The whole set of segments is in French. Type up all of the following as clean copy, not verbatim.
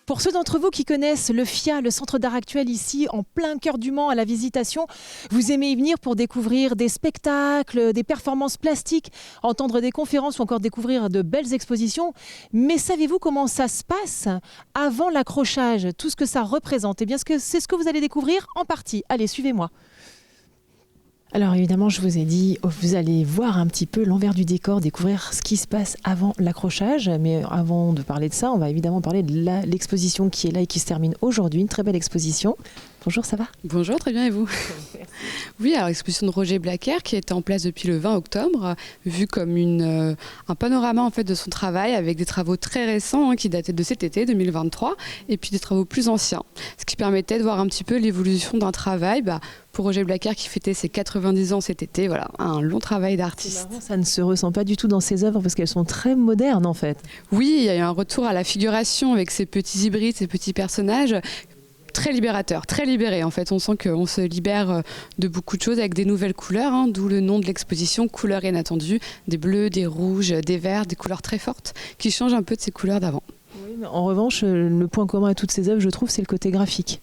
Pour ceux d'entre vous qui connaissent le FIA, le Centre d'art actuel ici, en plein cœur du Mans à la Visitation, vous aimez y venir pour découvrir des spectacles, des performances plastiques, entendre des conférences ou encore découvrir de belles expositions. Mais savez-vous comment ça se passe avant l'accrochage, tout ce que ça représente? Eh bien, c'est ce que vous allez découvrir en partie. Allez, suivez-moi. Alors évidemment, je vous ai dit, vous allez voir un petit peu l'envers du décor, découvrir ce qui se passe avant l'accrochage. Mais avant de parler de ça, on va évidemment parler de l'exposition qui est là et qui se termine aujourd'hui. Une très belle exposition. Bonjour, ça va? Bonjour, très bien, et vous? Oui, alors l'exposition de Roger Blacker qui était en place depuis le 20 octobre, vue comme un panorama en fait, de son travail avec des travaux très récents qui dataient de cet été 2023 et puis des travaux plus anciens. Ce qui permettait de voir un petit peu l'évolution d'un travail. Pour Roger Blacker qui fêtait ses 90 ans cet été, voilà, un long travail d'artiste. Ça ne se ressent pas du tout dans ses œuvres parce qu'elles sont très modernes en fait. Oui, il y a eu un retour à la figuration avec ces petits hybrides, ces petits personnages. Très libérateur, très libéré. En fait, on sent qu'on se libère de beaucoup de choses avec des nouvelles couleurs, d'où le nom de l'exposition, couleurs inattendues, des bleus, des rouges, des verts, des couleurs très fortes qui changent un peu de ces couleurs d'avant. Oui, mais en revanche, le point commun à toutes ces œuvres, je trouve, c'est le côté graphique.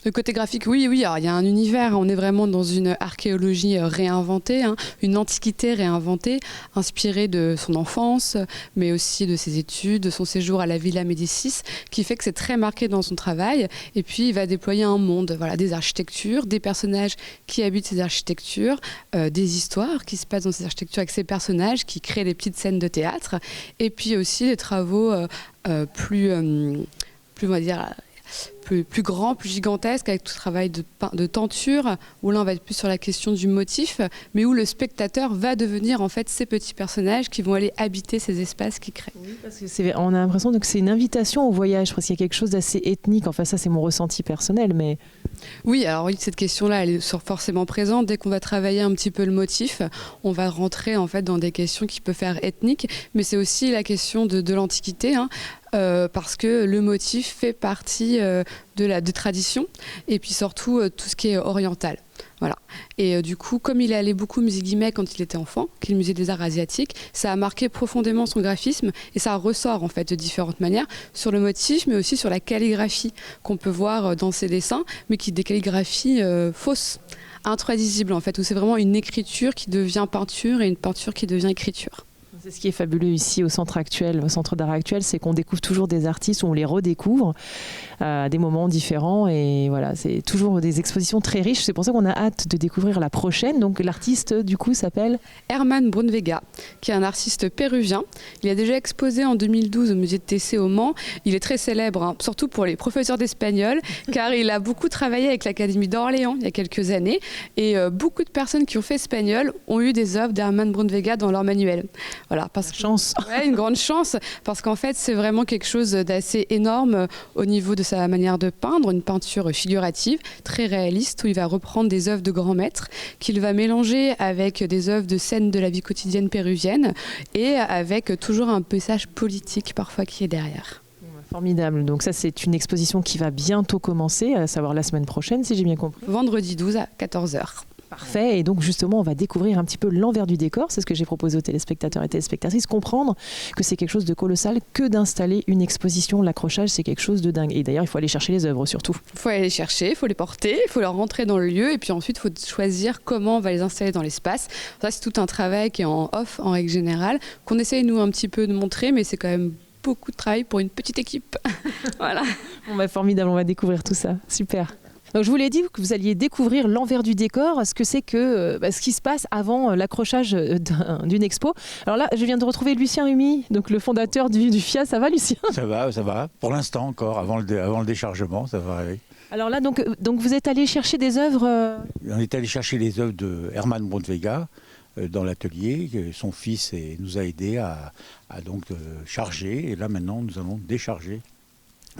Le côté graphique, oui, alors, il y a un univers, on est vraiment dans une archéologie réinventée, une antiquité réinventée, inspirée de son enfance, mais aussi de ses études, de son séjour à la Villa Médicis, qui fait que c'est très marqué dans son travail. Et puis, il va déployer un monde, voilà, des architectures, des personnages qui habitent ces architectures, des histoires qui se passent dans ces architectures avec ces personnages, qui créent des petites scènes de théâtre, et puis aussi des travaux plus, on va dire, plus grand, plus gigantesque, avec tout le travail de tenture, où là on va être plus sur la question du motif, mais où le spectateur va devenir en fait ces petits personnages qui vont aller habiter ces espaces qu'il crée. Oui, parce que on a l'impression que c'est une invitation au voyage, parce qu'il y a quelque chose d'assez ethnique, enfin ça c'est mon ressenti personnel, mais... Oui, alors oui, cette question-là, elle est forcément présente. Dès qu'on va travailler un petit peu le motif, on va rentrer en fait dans des questions qui peuvent faire ethniques, mais c'est aussi la question de l'Antiquité, parce que le motif fait partie de tradition, et puis surtout tout ce qui est oriental. Voilà. Et du coup, comme il est allé beaucoup au musée Guimet quand il était enfant, qui est le musée des arts asiatiques, ça a marqué profondément son graphisme et ça ressort en fait de différentes manières sur le motif, mais aussi sur la calligraphie qu'on peut voir dans ses dessins, mais qui est des calligraphies fausses, intraduisibles en fait, où c'est vraiment une écriture qui devient peinture et une peinture qui devient écriture. C'est ce qui est fabuleux ici au centre d'art actuel, c'est qu'on découvre toujours des artistes, on les redécouvre à des moments différents et voilà, c'est toujours des expositions très riches. C'est pour ça qu'on a hâte de découvrir la prochaine. Donc l'artiste du coup s'appelle Herman Brunvega, qui est un artiste péruvien. Il a déjà exposé en 2012 au musée de Tessé au Mans. Il est très célèbre, surtout pour les professeurs d'espagnol, car il a beaucoup travaillé avec l'Académie d'Orléans il y a quelques années et beaucoup de personnes qui ont fait espagnol ont eu des œuvres d'Herman Brunvega dans leur manuel. Voilà, une grande chance, parce qu'en fait, c'est vraiment quelque chose d'assez énorme au niveau de sa manière de peindre, une peinture figurative, très réaliste, où il va reprendre des œuvres de grands maîtres, qu'il va mélanger avec des œuvres de scènes de la vie quotidienne péruvienne, et avec toujours un message politique parfois qui est derrière. Formidable. Donc ça, c'est une exposition qui va bientôt commencer, à savoir la semaine prochaine, si j'ai bien compris. Vendredi 12 à 14h. Parfait, et donc justement on va découvrir un petit peu l'envers du décor, c'est ce que j'ai proposé aux téléspectateurs et téléspectatrices, comprendre que c'est quelque chose de colossal que d'installer une exposition, l'accrochage c'est quelque chose de dingue, et d'ailleurs il faut aller chercher les œuvres surtout. Il faut aller les chercher, il faut les porter, il faut leur rentrer dans le lieu et puis ensuite il faut choisir comment on va les installer dans l'espace. Ça c'est tout un travail qui est en off en règle générale, qu'on essaye nous un petit peu de montrer, mais c'est quand même beaucoup de travail pour une petite équipe. Voilà. Bon, formidable, on va découvrir tout ça, super. Donc, je vous l'ai dit que vous alliez découvrir l'envers du décor, ce que c'est que ce qui se passe avant l'accrochage d'une expo. Alors là, je viens de retrouver Lucien Humi, donc le fondateur du FIA. Ça va, Lucien? Ça va. Pour l'instant encore, avant le déchargement, ça va aller. Alors là, donc vous êtes allé chercher des œuvres On est allé chercher les œuvres de Herman Brunvega dans l'atelier. Son fils nous a aidés à donc charger. Et là, maintenant, nous allons décharger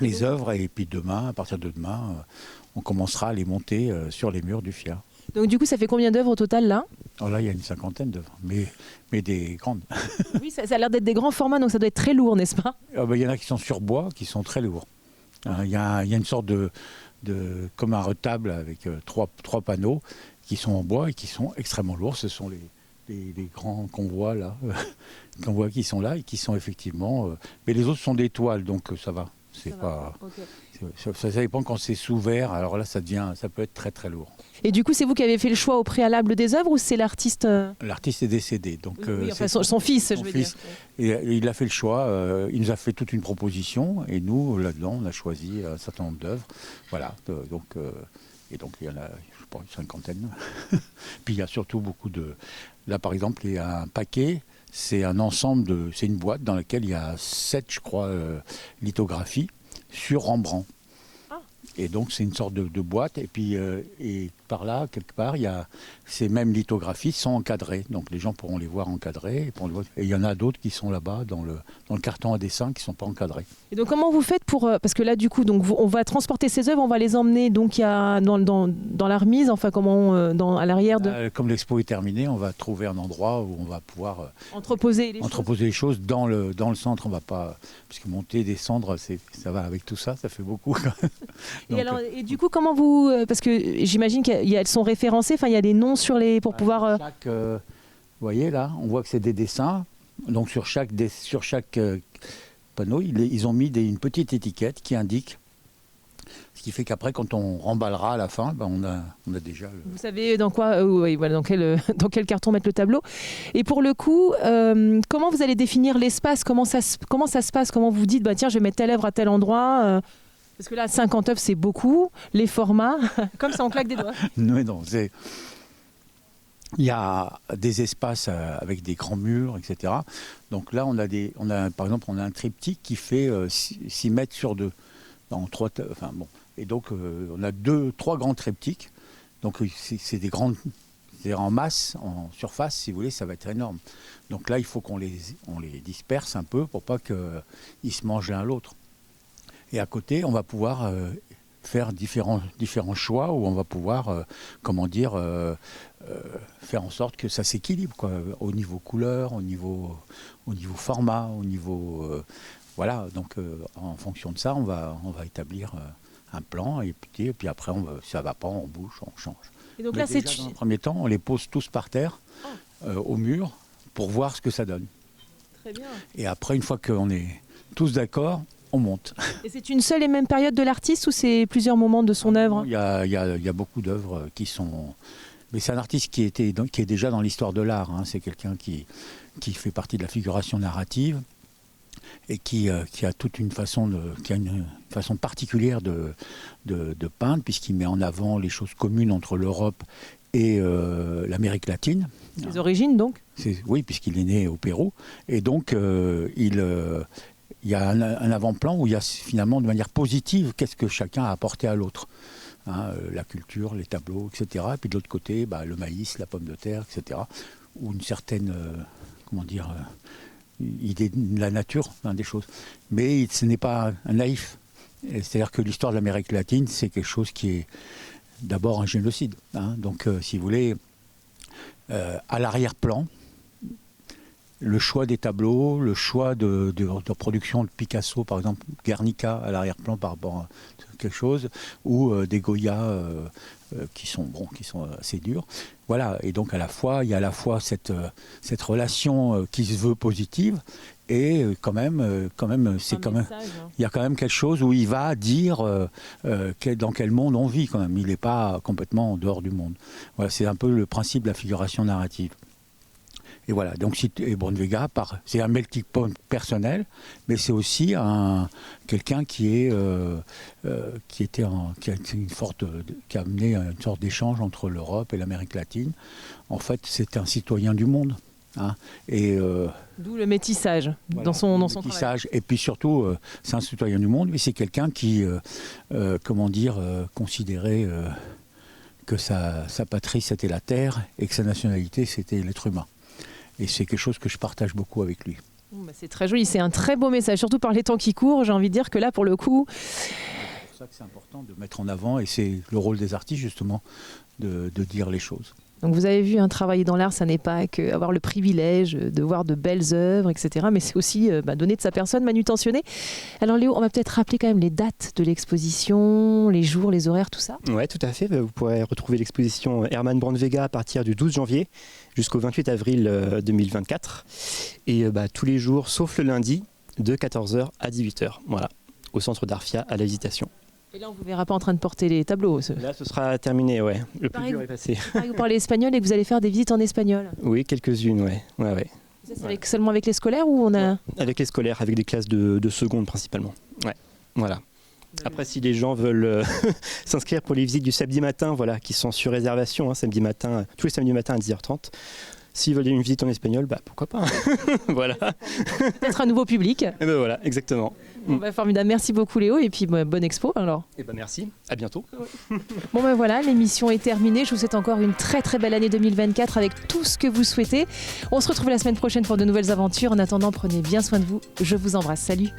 les œuvres. Et puis demain, à partir de demain, on commencera à les monter sur les murs du FIA. Donc du coup, ça fait combien d'œuvres au total là? Alors là, il y a une 50aine d'œuvres, mais des grandes. Oui, ça a l'air d'être des grands formats, donc ça doit être très lourd, n'est-ce pas? Il y en a qui sont sur bois, qui sont très lourds. Il y a une sorte de comme un retable avec trois panneaux qui sont en bois et qui sont extrêmement lourds. Ce sont les grands convois là, convois qui sont là et qui sont effectivement... mais les autres sont des toiles, donc ça va. C'est pas, ça dépend quand c'est sous verre. Alors là, ça peut être très très lourd. Et du coup, c'est vous qui avez fait le choix au préalable des œuvres ou c'est l'artiste L'artiste est décédé, donc oui, enfin, son fils, je veux dire. Et il a fait le choix. Il nous a fait toute une proposition et nous, là-dedans, on a choisi un certain nombre d'œuvres. Voilà. Et donc il y en a, je sais pas, une cinquantaine. Puis il y a surtout beaucoup de. Là, par exemple, il y a un paquet. C'est un ensemble c'est une boîte dans laquelle il y a 7, je crois, lithographies sur Rembrandt. Ah. Et donc c'est une sorte de boîte. Et puis et par là, quelque part, ces mêmes lithographies sont encadrées. Donc les gens pourront les voir encadrées. Et il y en a d'autres qui sont là-bas dans le carton à dessin qui ne sont pas encadrés. Et donc comment vous faites pour... Parce que là, du coup, donc, on va transporter ces œuvres, on va les emmener donc, dans la remise, enfin comment à l'arrière de... Comme l'expo est terminée, on va trouver un endroit où on va pouvoir entreposer les choses dans le centre. On va pas... Parce que monter, descendre, ça va avec tout ça, ça fait beaucoup. Donc, et du coup, comment vous... parce que j'imagine qu'elles sont référencées, enfin il y a des noms pour pouvoir... vous voyez là, on voit que c'est des dessins. Donc sur chaque panneau, ils ont mis une petite étiquette qui indique. Ce qui fait qu'après, quand on remballera à la fin, on a déjà... Vous savez dans quoi, dans quel carton mettre le tableau. Et pour le coup, comment vous allez définir l'espace ? Comment ça se passe ? Comment vous dites, tiens, je vais mettre telle œuvre à tel endroit parce que là, 50 œuvres, c'est beaucoup. Les formats, comme ça, on claque des doigts. Non, il y a des espaces avec des grands murs, etc. Donc là, par exemple, on a un triptyque qui fait 6 mètres sur 2. Et donc, on a 3 grands triptyques. Donc, c'est des grandes... C'est-à-dire en masse, en surface, si vous voulez, ça va être énorme. Donc là, il faut qu'on les disperse un peu pour pas qu'ils se mangent l'un l'autre. Et à côté, on va pouvoir faire différents choix où on va pouvoir, faire en sorte que ça s'équilibre, quoi, au niveau couleur, au niveau format, au niveau... voilà, donc en fonction de ça, on va établir un plan et puis après, ça va pas, on bouge, on change. Et donc mais là, déjà, dans un premier temps, on les pose tous par terre, au mur, pour voir ce que ça donne. Très bien. Et après, une fois qu'on est tous d'accord, on monte. Et c'est une seule et même période de l'artiste ou c'est plusieurs moments de son œuvre ? Il y a beaucoup d'œuvres qui sont... Mais c'est un artiste qui est déjà dans l'histoire de l'art. Hein. C'est quelqu'un qui fait partie de la figuration narrative et qui a toute une façon une façon particulière de peindre, puisqu'il met en avant les choses communes entre l'Europe et l'Amérique latine. Les origines donc ? Oui, puisqu'il est né au Pérou. Et donc il y a un avant-plan où il y a finalement de manière positive qu'est-ce que chacun a apporté à l'autre. Hein, la culture, les tableaux, etc. Et puis de l'autre côté, le maïs, la pomme de terre, etc. Ou une certaine, idée de la nature, des choses. Mais ce n'est pas un naïf. C'est-à-dire que l'histoire de l'Amérique latine, c'est quelque chose qui est d'abord un génocide. Hein. Donc, si vous voulez, à l'arrière-plan, le choix des tableaux, le choix de production de Picasso, par exemple, Guernica à l'arrière-plan par rapport à quelque chose, ou des Goya qui sont assez durs. Voilà, et donc il y a à la fois cette relation qui se veut positive, et quand même, il y a quand même quelque chose où il va dire dans quel monde on vit quand même. Il n'est pas complètement en dehors du monde. Voilà, c'est un peu le principe de la figuration narrative. Et voilà, donc Bornvega, c'est un melting pot personnel, mais c'est aussi quelqu'un qui a amené une sorte d'échange entre l'Europe et l'Amérique latine. En fait, c'est un citoyen du monde. Hein, d'où le métissage, voilà, dans son métissage. Travail. Et puis surtout, c'est un citoyen du monde, mais c'est quelqu'un qui, considérait que sa patrie c'était la terre et que sa nationalité c'était l'être humain. Et c'est quelque chose que je partage beaucoup avec lui. C'est très joli, c'est un très beau message, surtout par les temps qui courent. J'ai envie de dire que là, pour le coup... C'est pour ça que c'est important de mettre en avant, et c'est le rôle des artistes, justement, de dire les choses. Donc vous avez vu, travailler dans l'art, ça n'est pas qu'avoir le privilège de voir de belles œuvres, etc. Mais c'est aussi donner de sa personne, manutentionner. Alors Léo, on va peut-être rappeler quand même les dates de l'exposition, les jours, les horaires, tout ça. Oui, tout à fait. Vous pourrez retrouver l'exposition Herman Bornvega à partir du 12 janvier jusqu'au 28 avril 2024. Et tous les jours, sauf le lundi, de 14h à 18h. Voilà. au centre d'Arfia à la visitation. Et là, on ne vous verra pas en train de porter les tableaux. Là, ce sera terminé, ouais. Le plus Pareil, dur est passé. Vous parlez espagnol et que vous allez faire des visites en espagnol. Oui, quelques-unes, ouais. Ça, c'est seulement avec les scolaires ou on a... Avec les scolaires, avec des classes de seconde principalement. Ouais, voilà. Après, si les gens veulent s'inscrire pour les visites du samedi matin, voilà, qui sont sur réservation, samedi matin, tous les samedis matins à 10h30. S'ils veulent une visite en espagnol, pourquoi pas. Voilà. Peut-être un nouveau public. Et ben voilà, exactement. Formidable, merci beaucoup Léo et puis bonne expo alors. Et merci, à bientôt. Bon voilà, l'émission est terminée. Je vous souhaite encore une très très belle année 2024 avec tout ce que vous souhaitez. On se retrouve la semaine prochaine pour de nouvelles aventures. En attendant, prenez bien soin de vous. Je vous embrasse. Salut.